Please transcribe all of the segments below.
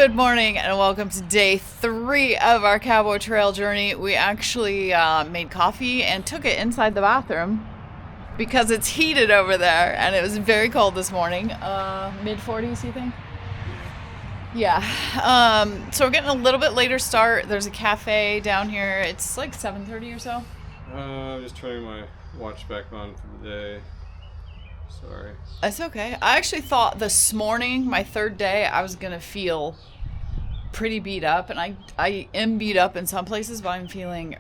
Good morning and welcome to day 3 of our Cowboy Trail journey. We actually made coffee and took it inside the bathroom because it's heated over there and it was very cold this morning. Mid 40s, you think? Yeah. So we're getting a little bit later start. There's a cafe down here. It's like 7:30 or so. I'm just turning my watch back on for the day. Sorry. It's okay. I actually thought this morning, my third day, I was going to feel pretty beat up. And I am beat up in some places, but I'm feeling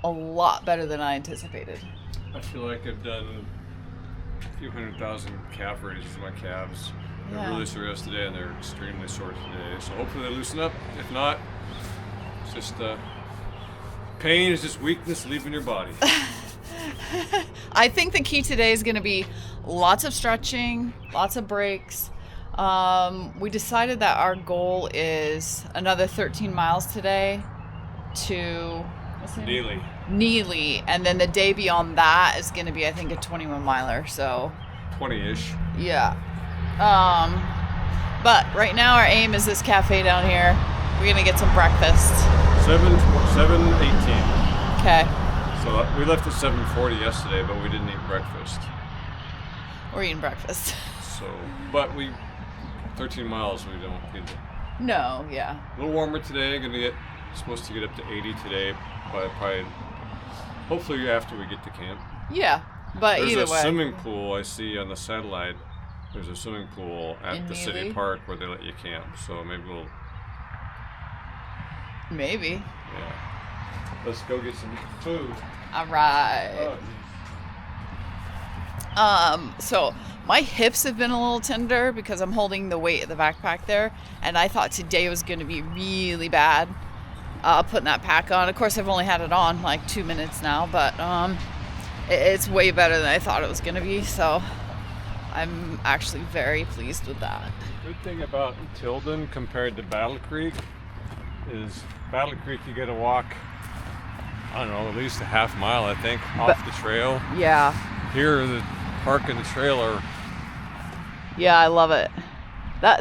a lot better than I anticipated. I feel like I've done a few 100,000 calf raises in my calves. They're really sore yesterday and they're extremely sore today. So hopefully they loosen up. If not, it's just pain is just weakness leaving your body. I think the key today is going to be lots of stretching, lots of breaks. We decided that our goal is another 13 miles today to Neligh, and then the day beyond that is going to be, I think, a 21 miler. So 20-ish. Yeah. But right now our aim is this cafe down here. We're going to get some breakfast. 7:18. Okay. So we left at 7:40 yesterday, but we didn't eat breakfast. We're eating breakfast. So, but 13 miles, we don't get it. No, yeah. A little warmer today. Supposed to get up to 80 today, but probably, hopefully after we get to camp. Yeah, but There's either way. There's a swimming pool I see on the satellite. There's a swimming pool at the city park where they let you camp. So maybe we'll. Maybe. Yeah. Let's go get some food. All right. So my hips have been a little tender because I'm holding the weight of the backpack there, and I thought today was going to be really bad. Putting that pack on. Of course, I've only had it on like 2 minutes now, but it's way better than I thought it was going to be. So I'm actually very pleased with that. Good thing about Tilden compared to Battle Creek is Battle Creek you got to walk, I don't know, at least a half mile, I think, off the trail. Yeah. Here, the park and the trail are. Yeah, I love it.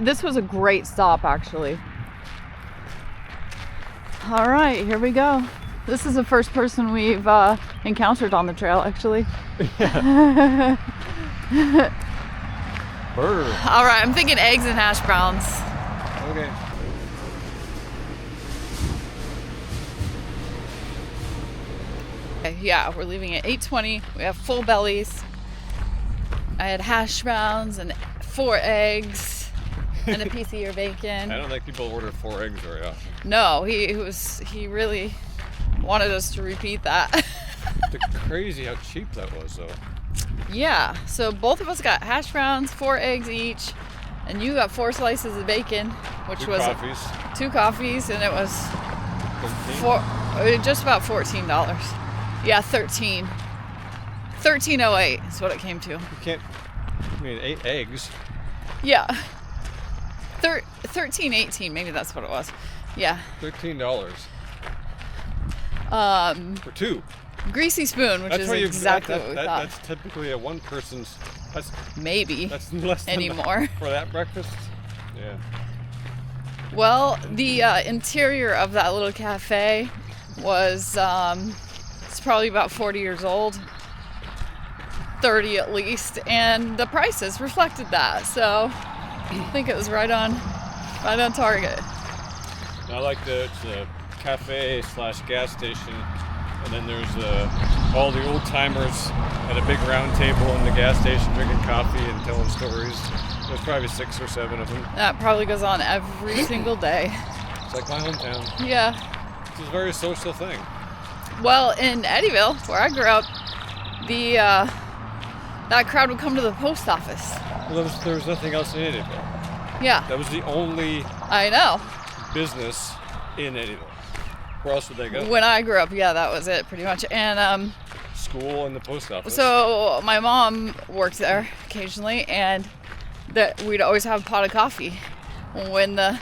This was a great stop, actually. All right, here we go. This is the first person we've encountered on the trail, actually. Yeah. Bird. All right, I'm thinking eggs and hash browns. Okay. Yeah, we're leaving at 8:20. We have full bellies. I had hash browns and 4 eggs and a piece of your bacon. I don't think people order 4 eggs very often. No, he really wanted us to repeat that. It's crazy how cheap that was, though. Yeah, so both of us got hash browns, 4 eggs each, and you got 4 slices of bacon, which 2 was coffees. 2 coffees, and it was 13? just about $14. Yeah, 13. $13.08 is what it came to. You can't. I mean, 8 eggs. Yeah. 13.18, maybe that's what it was. Yeah. $13. For 2. Greasy spoon, which is exactly what we thought. That's typically a one person's. That's maybe. That's less than anymore for that breakfast. Yeah. Well, the interior of that little cafe was it's probably about 40 years old, 30 at least, and the prices reflected that. So I think it was right on target. I like it's a cafe / gas station. And then there's all the old timers at a big round table in the gas station drinking coffee and telling stories. There's probably 6 or 7 of them. That probably goes on every single day. It's like my hometown. Yeah. It's a very social thing. Well, in Eddyville, where I grew up, that crowd would come to the post office. Well, there was nothing else in Eddyville. Yeah. That was the only business in Eddyville. Where else would they go? When I grew up, yeah, that was it pretty much. And school and the post office. So my mom worked there occasionally, and we'd always have a pot of coffee. When the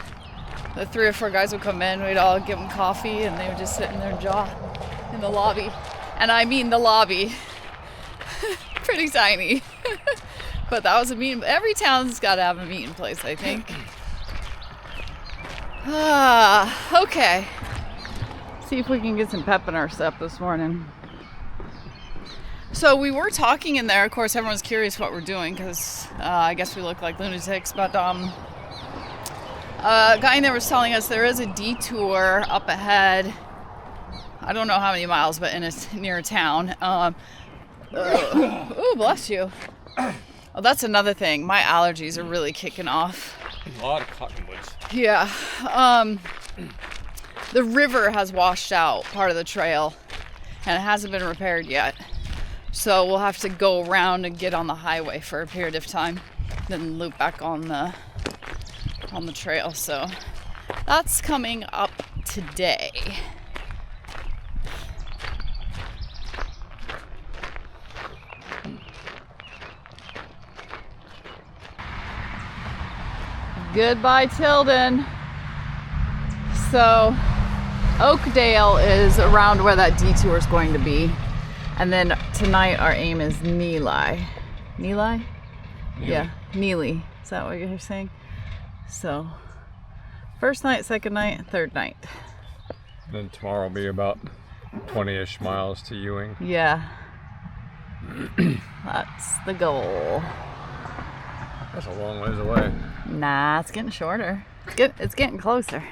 3 or 4 guys would come in, we'd all give them coffee, and they would just sit in their jaw in the lobby. And I mean the lobby. Pretty tiny. But that was a meeting. Every town's got to have a meeting place, I think. Okay. See if we can get some pep in our step this morning. So we were talking in there. Of course, everyone's curious what we're doing because I guess we look like lunatics. But a guy in there was telling us there is a detour up ahead. I don't know how many miles, but near a town. Ooh, bless you. Oh, that's another thing. My allergies are really kicking off. A lot of cottonwoods. Yeah. The river has washed out part of the trail, and it hasn't been repaired yet. So we'll have to go around and get on the highway for a period of time, then loop back on the trail. So that's coming up today. Goodbye, Tilden. So Oakdale is around where that detour is going to be. And then tonight our aim is Neligh. Neligh? Yeah, Neligh. Is that what you're saying? So first night, second night, third night. Then tomorrow will be about 20-ish miles to Ewing. Yeah. That's the goal. That's a long ways away. Nah, it's getting shorter. It's getting closer.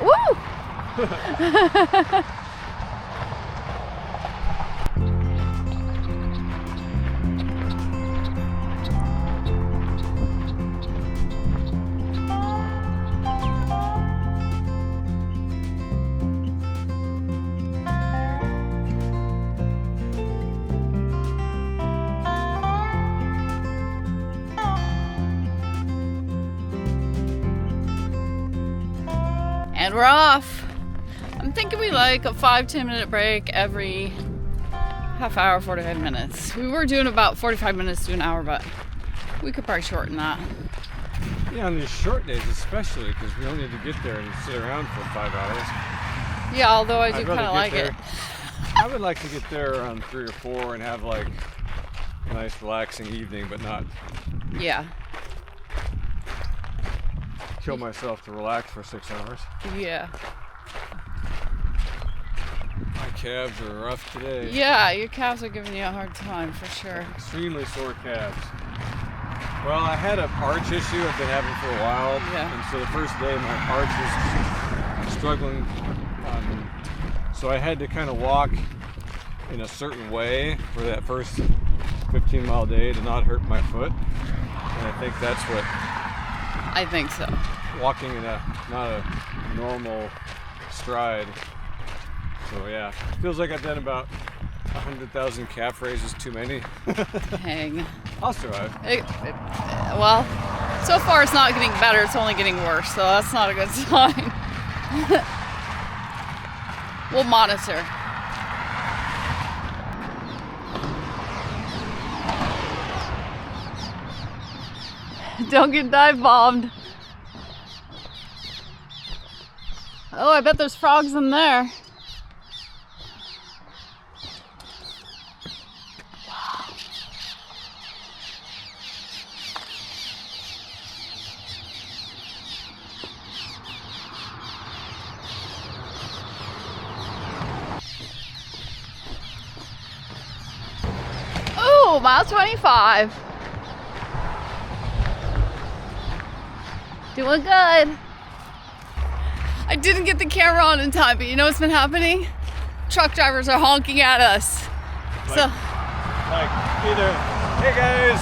Woo! And we're off. I'm thinking we like a 5-10 minute break every half hour, 45 minutes. We were doing about 45 minutes to an hour, but we could probably shorten that. Yeah, on these short days especially, because we only need to get there and sit around for 5 hours. Yeah, although I do kind of like it. I would like to get there around 3 or 4 and have like a nice relaxing evening, but not kill myself to relax for 6 hours. Yeah. My calves are rough today. Yeah, your calves are giving you a hard time for sure. Extremely sore calves. Well, I had an arch issue I've been having for a while. Yeah. And so the first day my arch was struggling. So I had to kind of walk in a certain way for that first 15-mile day to not hurt my foot. And I think that's what... I think so. Walking in not a normal stride. So yeah, feels like I've done about 100,000 calf raises too many. Dang. I'll survive. Well, so far it's not getting better, it's only getting worse, so that's not a good sign. We'll monitor. Don't get dive bombed. Oh, I bet there's frogs in there. Ooh, mile 25. Doing good. I didn't get the camera on in time, but you know what's been happening? Truck drivers are honking at us. Like either, hey guys,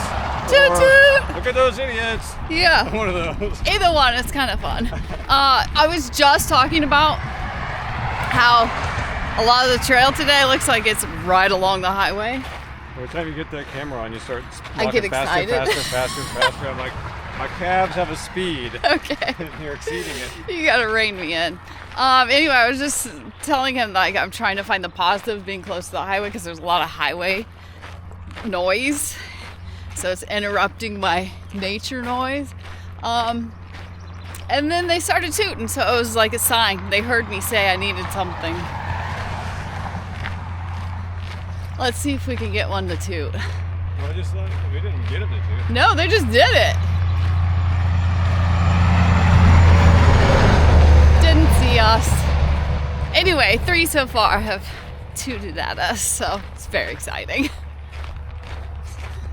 toot toot. Look at those idiots. Yeah. One of those. Either one, it's kind of fun. I was just talking about how a lot of the trail today looks like it's right along the highway. Every time you get that camera on, you start I get walking faster, excited. faster. I'm like, my calves have a speed. Okay. And you're exceeding it. You gotta rein me in. Anyway, I was just telling him, like, I'm trying to find the positive being close to the highway because there's a lot of highway noise. So it's interrupting my nature noise. And then they started tooting, so it was like a sign. They heard me say I needed something. Let's see if we can get one to toot. Well, we didn't get it to toot. No, they just did it. Didn't see us. Anyway, 3 so far have tooted at us, so it's very exciting.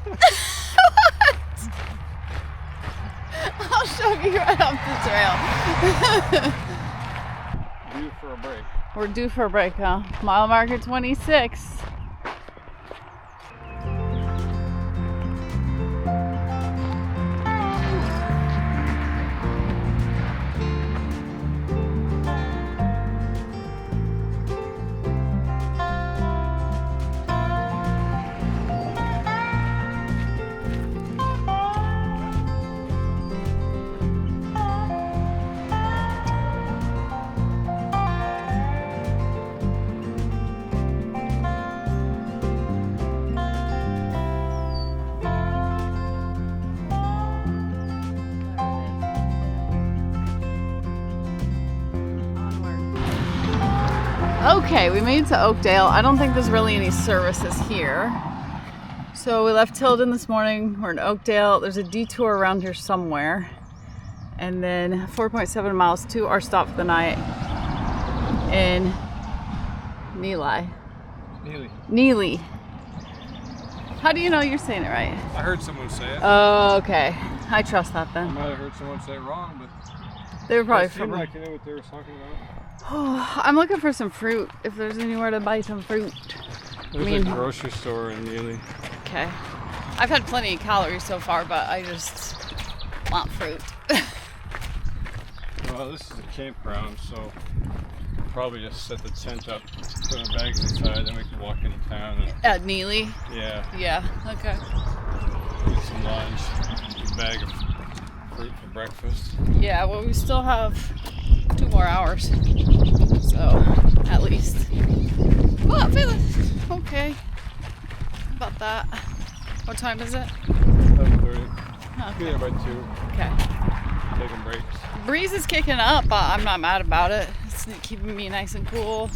What? I'll show you right off the trail. Due for a break. We're due for a break, huh? Mile marker 26. Okay, we made it to Oakdale. I don't think there's really any services here. So we left Tilden this morning. We're in Oakdale. There's a detour around here somewhere. And then 4.7 miles to our stop for the night in Neligh. Neligh. How do you know you're saying it right? I heard someone say it. Oh, okay. I trust that I then. might have heard someone say it wrong, but They were probably it seemed from... like you know what they were talking about. Oh, I'm looking for some fruit. If there's anywhere to buy some fruit. There's a grocery store in Neligh. Okay. I've had plenty of calories so far, but I just want fruit. Well, this is a campground, so we'll probably just set the tent up, put our bags inside, then we can walk into town. At Neligh? Yeah. Yeah, okay. Get some lunch, a bag of fruit for breakfast. Yeah, well, we still have 2 more hours. So, at least. Well, I'm feeling okay about that. What time is it? 7:30. Be there by 2. Okay. Taking breaks. Breeze is kicking up, but I'm not mad about it. It's keeping me nice and cool.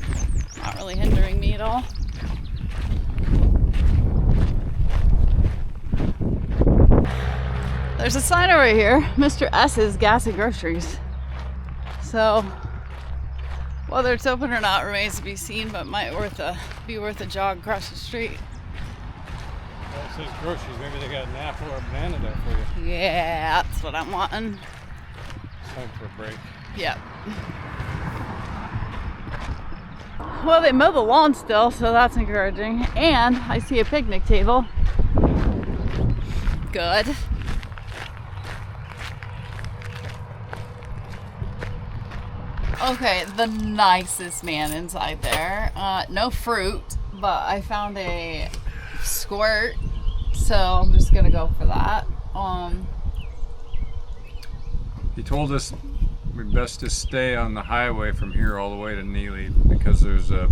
Not really hindering me at all. There's a sign over here, Mr. S's Gas and Groceries. So, whether it's open or not remains to be seen, but might be worth a jog across the street. Well, it says groceries. Maybe they got an apple or a banana there for you. Yeah, that's what I'm wanting. It's time for a break. Yep. Well, they mow the lawn still, so that's encouraging. And I see a picnic table. Good. Okay, the nicest man inside there. No fruit, but I found a squirt, so I'm just gonna go for that. He told us we'd best just stay on the highway from here all the way to Neligh because there's a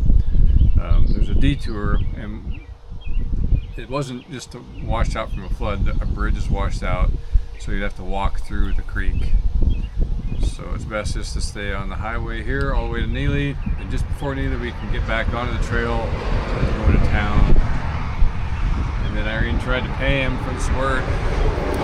detour, and it wasn't just washed out from a flood. A bridge is washed out, so you'd have to walk through the creek. So it's best just to stay on the highway here all the way to Neligh, and just before Neligh we can get back onto the trail and go to town. And then Irene tried to pay him for the squirt.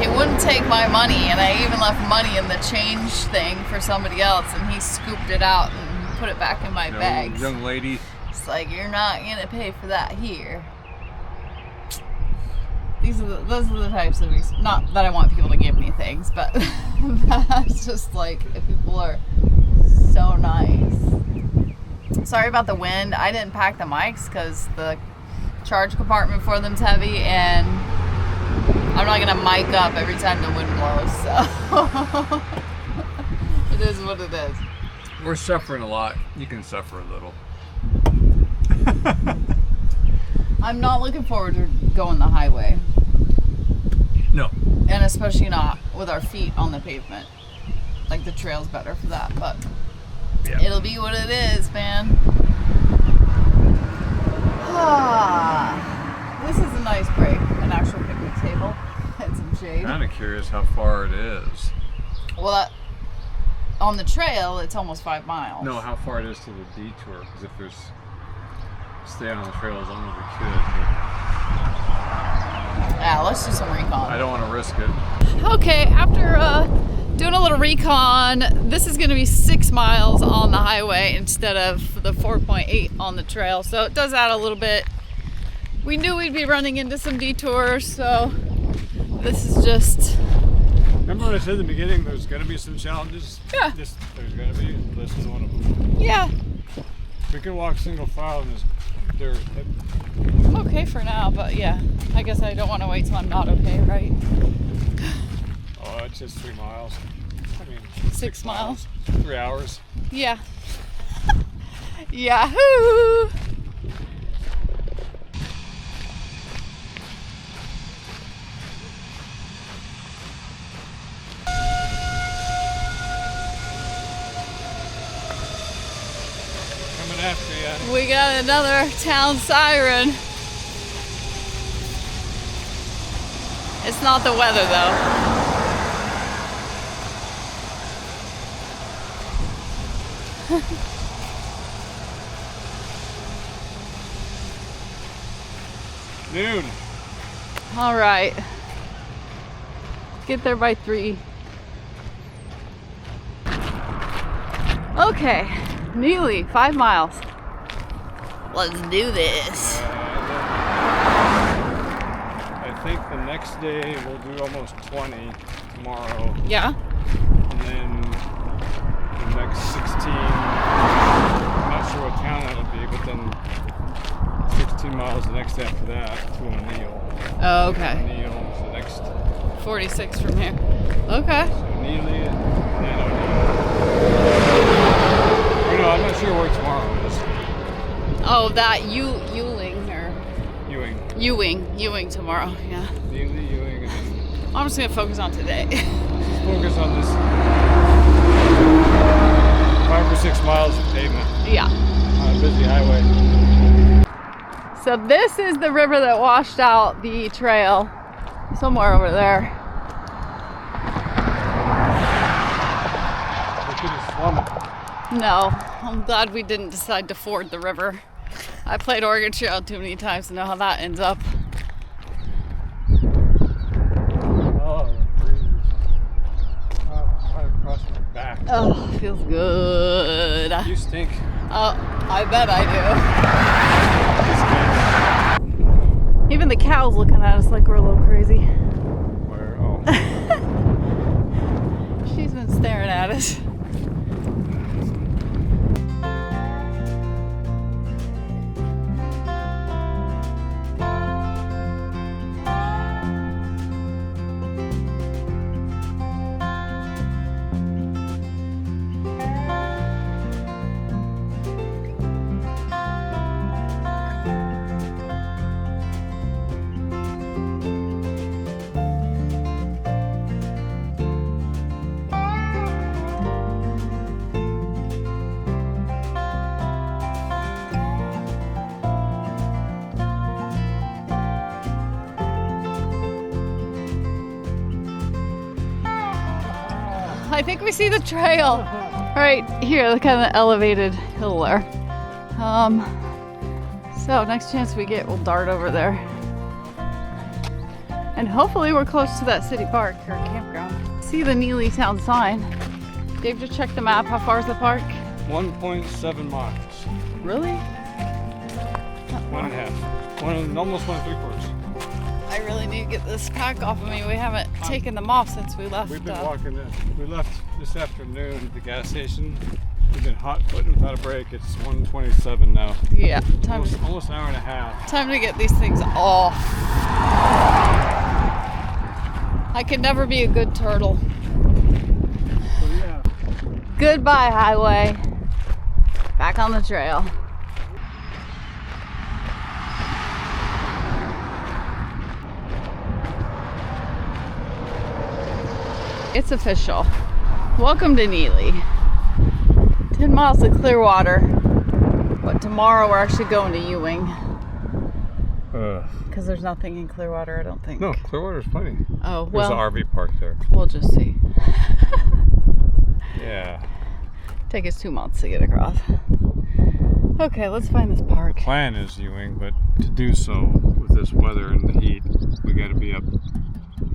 He wouldn't take my money, and I even left money in the change thing for somebody else, and he scooped it out and put it back in my bags. Young lady. It's like, you're not gonna pay for that here. Those are the types of, not that I want people to give me things, but that's just like, if people are so nice. Sorry about the wind. I didn't pack the mics because the charge compartment for them's heavy, and I'm not gonna mic up every time the wind blows, so it is what it is. We're suffering a lot. You can suffer a little. I'm not looking forward to going the highway. No. And especially not with our feet on the pavement. Like, the trail's better for that, but yeah. It'll be what it is, man. This is a nice break. An actual picnic table and some shade. I'm kind of curious how far it is. Well, on the trail, it's almost 5 miles. No, how far it is to the detour, because if there's stay on the trail as long as we could. Yeah, let's do some recon. I don't want to risk it. Okay, after doing a little recon, this is going to be 6 miles on the highway instead of the 4.8 on the trail. So it does add a little bit. We knew we'd be running into some detours, so this is just... Remember what I said in the beginning, there's going to be some challenges? Yeah. There's going to be. This is one of them. Yeah. We can walk single file in this dirt. I'm okay for now, but yeah. I guess I don't want to wait till I'm not okay, right? Oh, it's just 3 miles. I mean, 6 miles. 3 hours. Yeah. Yahoo! Coming after you. We got another town siren. It's not the weather though. Noon. All right. Get there by 3. Okay, Neligh, 5 miles. Let's do this. I think the next day we'll do almost 20 tomorrow. Yeah. And then the next 16, I'm not sure what town that'll be, but then 16 miles the next after that to Neligh. Oh, okay. Neligh is the next 46 from here. Okay. So Neligh and then Neligh. No, I'm not sure where tomorrow is. Oh, that Ewing or Ewing tomorrow. Yeah. Neligh, Ewing, and then I'm just gonna focus on today. focus on this 5 or 6 miles of pavement Yeah. on a busy highway. So this is the river that washed out the trail, somewhere over there. We could have swum it. No, I'm glad we didn't decide to ford the river. I played Oregon Trail too many times to know how that ends up. Oh, the breeze. Oh, right across my back. Oh, feels good. You stink. Oh, I bet I do. Even the cows looking at us like we're a little crazy. Where? Oh. She's been staring at us. I think we see the trail right here, the kind of elevated hill there. So next chance we get, we'll dart over there. And hopefully we're close to that city park or campground. See the Neligh town sign. Dave, just check the map. How far is the park? 1.7 miles. Really? 1.5. Almost 1.75. I really need to get this pack off of me. We haven't taken them off since we left. We've been walking this. We left this afternoon at the gas station. We've been hot footing without a break. It's 1:27 now. Yeah, Almost an hour and a half. Time to get these things off. I could never be a good turtle. So yeah. Goodbye, highway. Back on the trail. It's official. Welcome to Neligh. 10 miles to Clearwater, but tomorrow we're actually going to Ewing. Because there's nothing in Clearwater, I don't think. No, Clearwater's plenty. Oh, well. There's an RV park there. We'll just see. Yeah. Take us 2 months to get across. Okay, let's find this park. Plan is Ewing, but to do so with this weather and the heat, we got to be up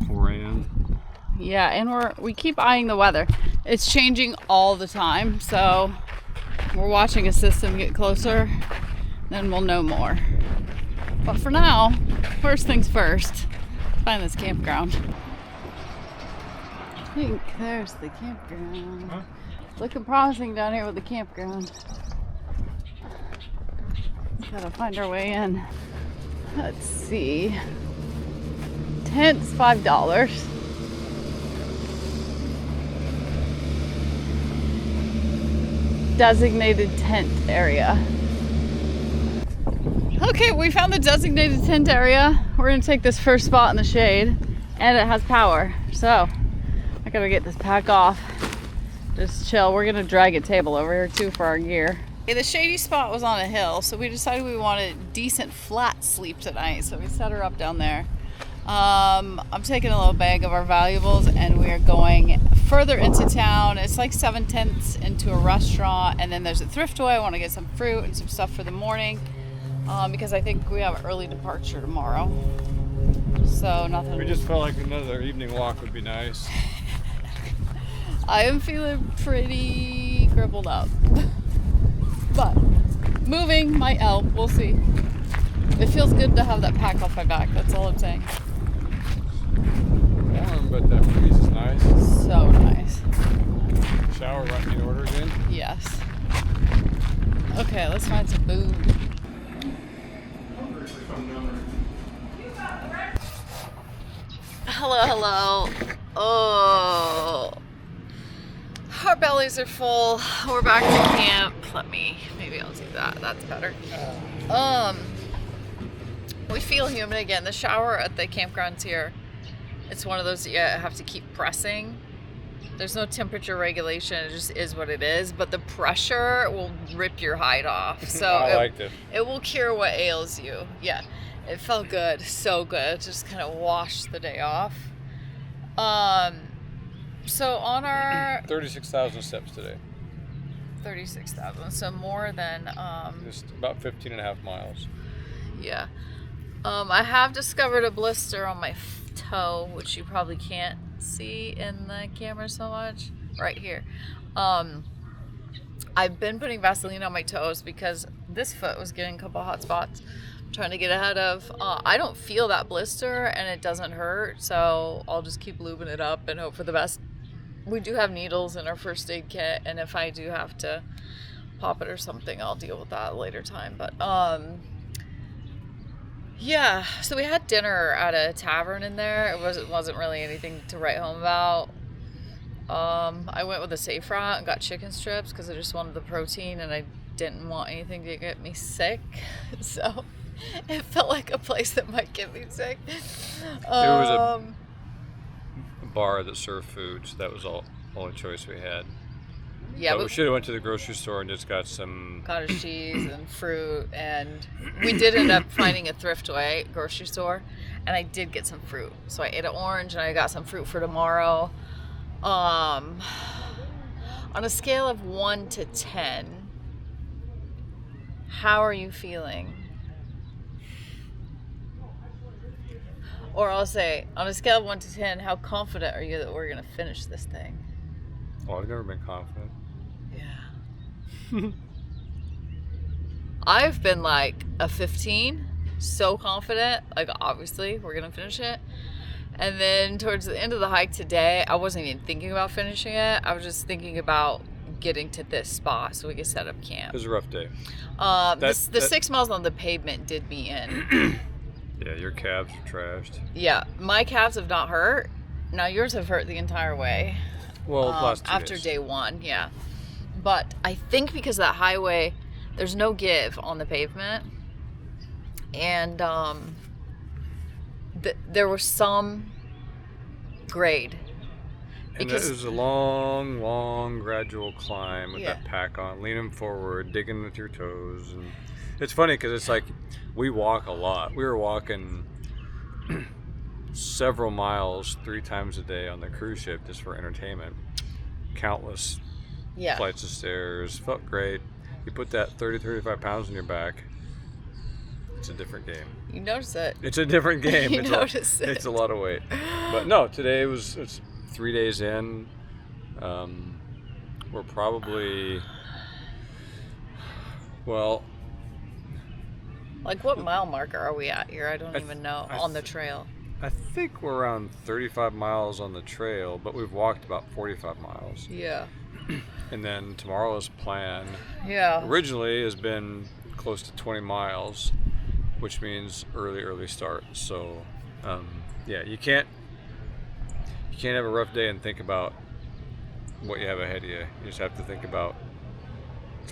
4 a.m. Yeah, and we keep eyeing the weather. It's changing all the time, so we're watching a system get closer, then we'll know more. But for now, first things first, find this campground. I think there's the campground. Huh? Looking promising down here with the campground. Gotta find our way in. Let's see. Tent's $5. Designated tent area. Okay, we found the designated tent area. We're gonna take this first spot in the shade, and it has power. So I gotta get this pack off. Just chill. We're gonna drag a table over here too for our gear. Okay, the shady spot was on a hill, so we decided we wanted decent flat sleep tonight. So we set her up down there. I'm taking a little bag of our valuables, and we are going further into town. It's like 7/10 into a restaurant, and then there's a thrift toy. I want to get some fruit and some stuff for the morning, because I think we have an early departure tomorrow. So nothing. We just felt like another evening walk would be nice. I am feeling pretty crippled up, but moving might help. We'll see. It feels good to have that pack off my back. That's all I'm saying. Warm, but that breeze is nice. So nice. Shower right in order again? Yes. Okay, let's find some food. Hello, hello. Oh. Our bellies are full. We're back to camp. Maybe I'll do that. That's better. We feel humid again. The shower at the campgrounds here, it's one of those you have to keep pressing. There's no temperature regulation. It just is what it is. But the pressure will rip your hide off. So I liked it. It will cure what ails you. Yeah, it felt good. So good. Just kind of washed the day off. So on our 36,000 steps today. 36,000. So more than Just about 15 and a half miles. yeah. I have discovered a blister on my toe, which you probably can't see in the camera so much. Right here. I've been putting Vaseline on my toes because this foot was getting a couple hot spots. I'm trying to get ahead of. I don't feel that blister and it doesn't hurt, so I'll just keep lubing it up and hope for the best. We do have needles in our first aid kit, and if I do have to pop it or something, I'll deal with that later time. But yeah, so we had dinner at a tavern in there. It wasn't really anything to write home about. I went with a safe route and got chicken strips because I just wanted the protein and I didn't want anything to get me sick. So it felt like a place that might get me sick. There was a bar that served food, so that was all only choice we had. Yeah, but we should have went to the grocery store and just got some cottage cheese and fruit, and we did end up finding a thrift toy grocery store, and I did get some fruit. So I ate an orange and I got some fruit for tomorrow. On a scale of 1 to 10, how are you feeling? Or I'll say, on a scale of 1 to 10, how confident are you that we're going to finish this thing? Oh, I've never been confident. Yeah. I've been like a 15, so confident, like obviously we're going to finish it. And then towards the end of the hike today, I wasn't even thinking about finishing it. I was just thinking about getting to this spot so we could set up camp. It was a rough day. The 6 miles on the pavement did me in. Yeah, your calves are trashed. Yeah, my calves have not hurt. Now yours have hurt the entire way. Well, last 2 after days. day 1, yeah. But I think because that highway, there's no give on the pavement. And there was some grade. And it was a long, long, gradual climb with Yeah. that pack on, leaning forward, digging with your toes. And it's funny because it's like we walk a lot. We were walking several miles 3 times a day on the cruise ship just for entertainment. Countless flights of stairs. Felt great. you put that 30, 35 pounds on your back, it's a different game. You notice it. It's a different game. You notice it. It's a lot of weight. But no, today it's 3 days in. We're probably, well... Like, what mile marker are we at here? I don't even know. On the trail. I think we're around 35 miles on the trail, but we've walked about 45 miles. Yeah. And then tomorrow's plan originally has been close to 20 miles, which means early start. So, you can't have a rough day and think about what you have ahead of you. You just have to think about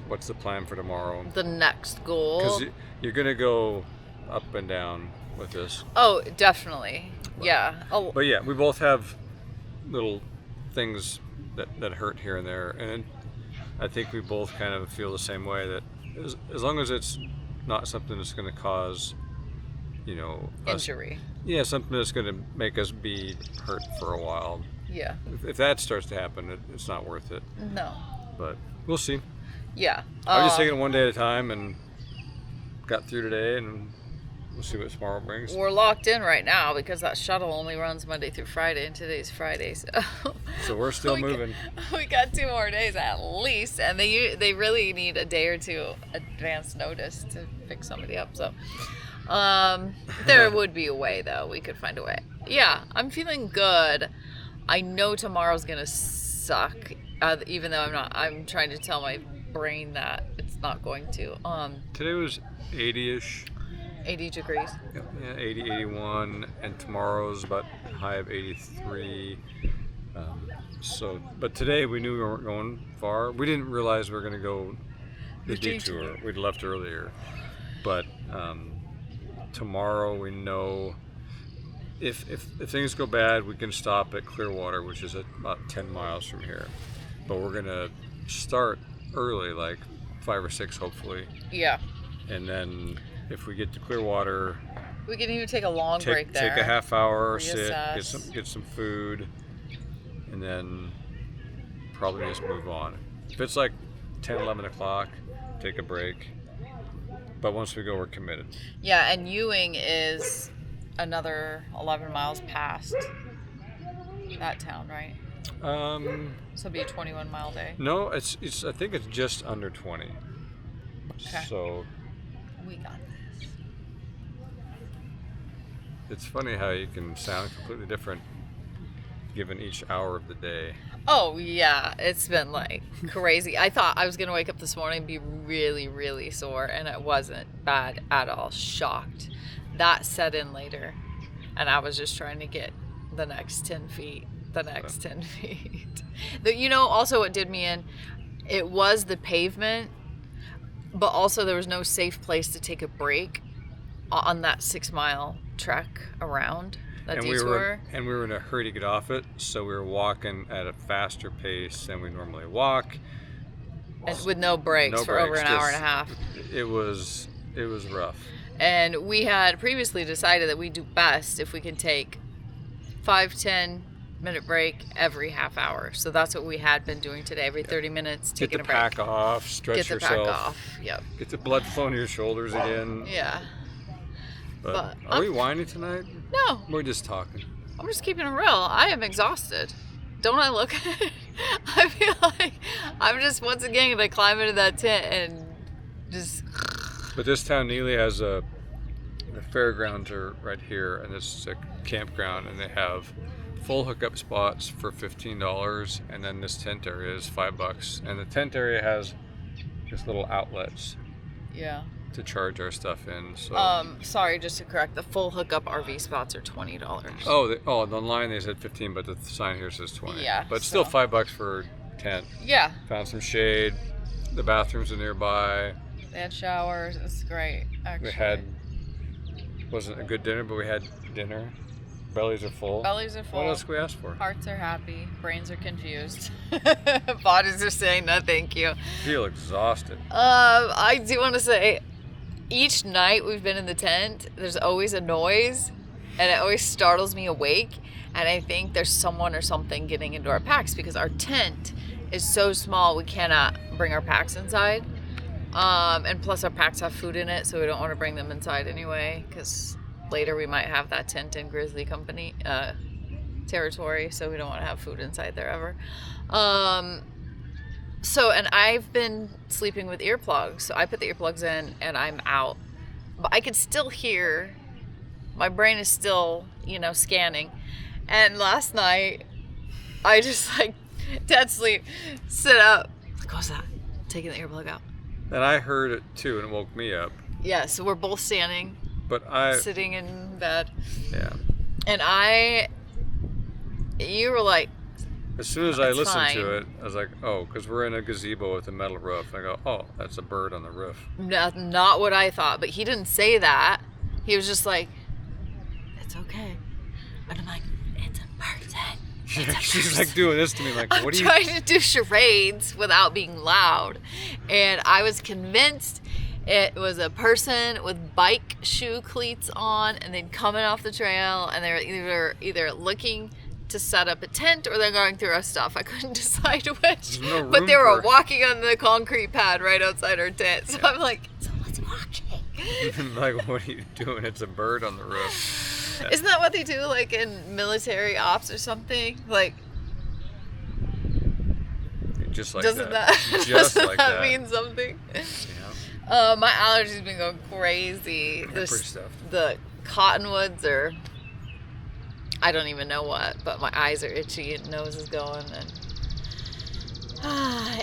what's the plan for tomorrow. The next goal. Because you're going to go up and down with this. Oh, definitely. Yeah. Oh. But yeah, we both have little things that hurt here and there. And I think we both kind of feel the same way, that as long as it's not something that's going to cause, injury. Something that's going to make us be hurt for a while. Yeah. If that starts to happen, it's not worth it. No. But we'll see. Yeah. I'm just taking it one day at a time, and got through today, and we'll see what tomorrow brings. We're locked in right now because that shuttle only runs Monday through Friday, and today's Friday. So we're still moving. We got 2 more days at least, and they really need a day or two advance notice to pick somebody up. So there would be a way, though. We could find a way. Yeah, I'm feeling good. I know tomorrow's gonna suck, even though I'm trying to tell my brain that it's not going to. Today was 80-ish. 80 degrees. Yeah, 80, 81, and tomorrow's about a high of 83. But today we knew we weren't going far. We didn't realize we were going to go the detour. We'd left earlier. But tomorrow we know if things go bad, we can stop at Clearwater, which is about 10 miles from here. But we're going to start early, like 5 or 6 hopefully. Yeah. And then if we get to Clearwater, we can even take a long break there. Take a half hour, reassess. sit, get some food, and then probably just move on. If it's like 10, 11 o'clock, take a break. But once we go, we're committed. Yeah, and Ewing is another 11 miles past that town, right? So it'll be a 21-mile day. No, it's. I think it's just under 20. Okay. So we got this. It's funny how you can sound completely different given each hour of the day. Oh yeah, it's been like crazy. I thought I was gonna wake up this morning and be really, really sore, and it wasn't bad at all. Shocked. That set in later, and I was just trying to get the next 10 feet. Also what did me in, it was the pavement, but also there was no safe place to take a break on that 6-mile trek around that detour. We were in a hurry to get off it, so we were walking at a faster pace than we normally walk. And with no breaks for over an hour and a half. It was rough. And we had previously decided that we do best if we can take 5-10 minute break every half hour. So that's what we had been doing today. Every 30 minutes, taking a break. Get the pack off, stretch yourself. Get the pack off, yep. Get the blood flowing to your shoulders again. Yeah. But are we whining tonight? No. We're just talking. I'm just keeping it real. I am exhausted. Don't I look I feel like I'm just once again going to climb into that tent and just... But this town, Neligh, has the fairgrounds are right here, and it's a campground, and they have full hookup spots for $15, and then this tent area is $5, and the tent area has just little outlets. Yeah. To charge our stuff in. So. Sorry, just to correct, the full hookup RV spots are $20. Online they said 15, but the sign here says 20. Yeah. But still $5 for a tent. Yeah. Found some shade. The bathrooms are nearby. They had showers. It's great, actually. Wasn't a good dinner, but we had dinner. Bellies are full. What else can we ask for? Hearts are happy. Brains are confused. Bodies are saying no thank you. Feel exhausted. I do want to say, each night we've been in the tent, there's always a noise, and it always startles me awake. And I think there's someone or something getting into our packs because our tent is so small we cannot bring our packs inside. And plus our packs have food in it, so we don't want to bring them inside anyway, because later we might have that tent in Grizzly Company territory, so we don't want to have food inside there ever. So, and I've been sleeping with earplugs, so I put the earplugs in and I'm out. But I can still hear, my brain is still, scanning. And last night, I just dead sleep, sit up. Like, what's that? Taking the earplug out. And I heard it too, and it woke me up. Yeah, so we're both standing, sitting in bed. Yeah. And you were like, as soon as I listened to it, I was like, oh, because we're in a gazebo with a metal roof. And I go, oh, that's a bird on the roof. Not what I thought, but he didn't say that. He was just like, it's okay. And I'm like, it's a person. She's like doing this to me, like, what are you? I'm trying to do charades without being loud. And I was convinced it was a person with bike shoe cleats on, and they'd coming off the trail, and they're either looking to set up a tent or they're going through our stuff. I couldn't decide which. But they were walking on the concrete pad right outside our tent. So I'm like, someone's walking. Like, what are you doing? It's a bird on the roof. Isn't that what they do, like in military ops or something? Like, just like doesn't that. Doesn't that mean something? Yeah. My allergies been going crazy. The cottonwoods are, I don't even know what, but my eyes are itchy and nose is going. And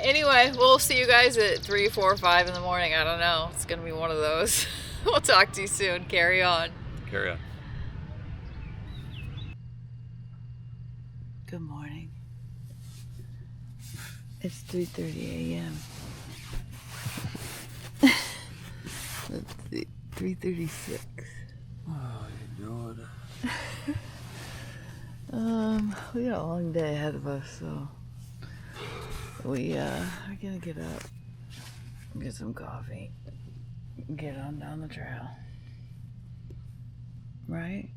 anyway, we'll see you guys at 3, 4, 5 in the morning. I don't know. It's gonna be one of those. We'll talk to you soon. Carry on. Carry on. Good morning. It's 3:30 a.m. Let's see, 3:36. Oh, you know it. We got a long day ahead of us, so we are gonna get up, get some coffee, get on down the trail. Right?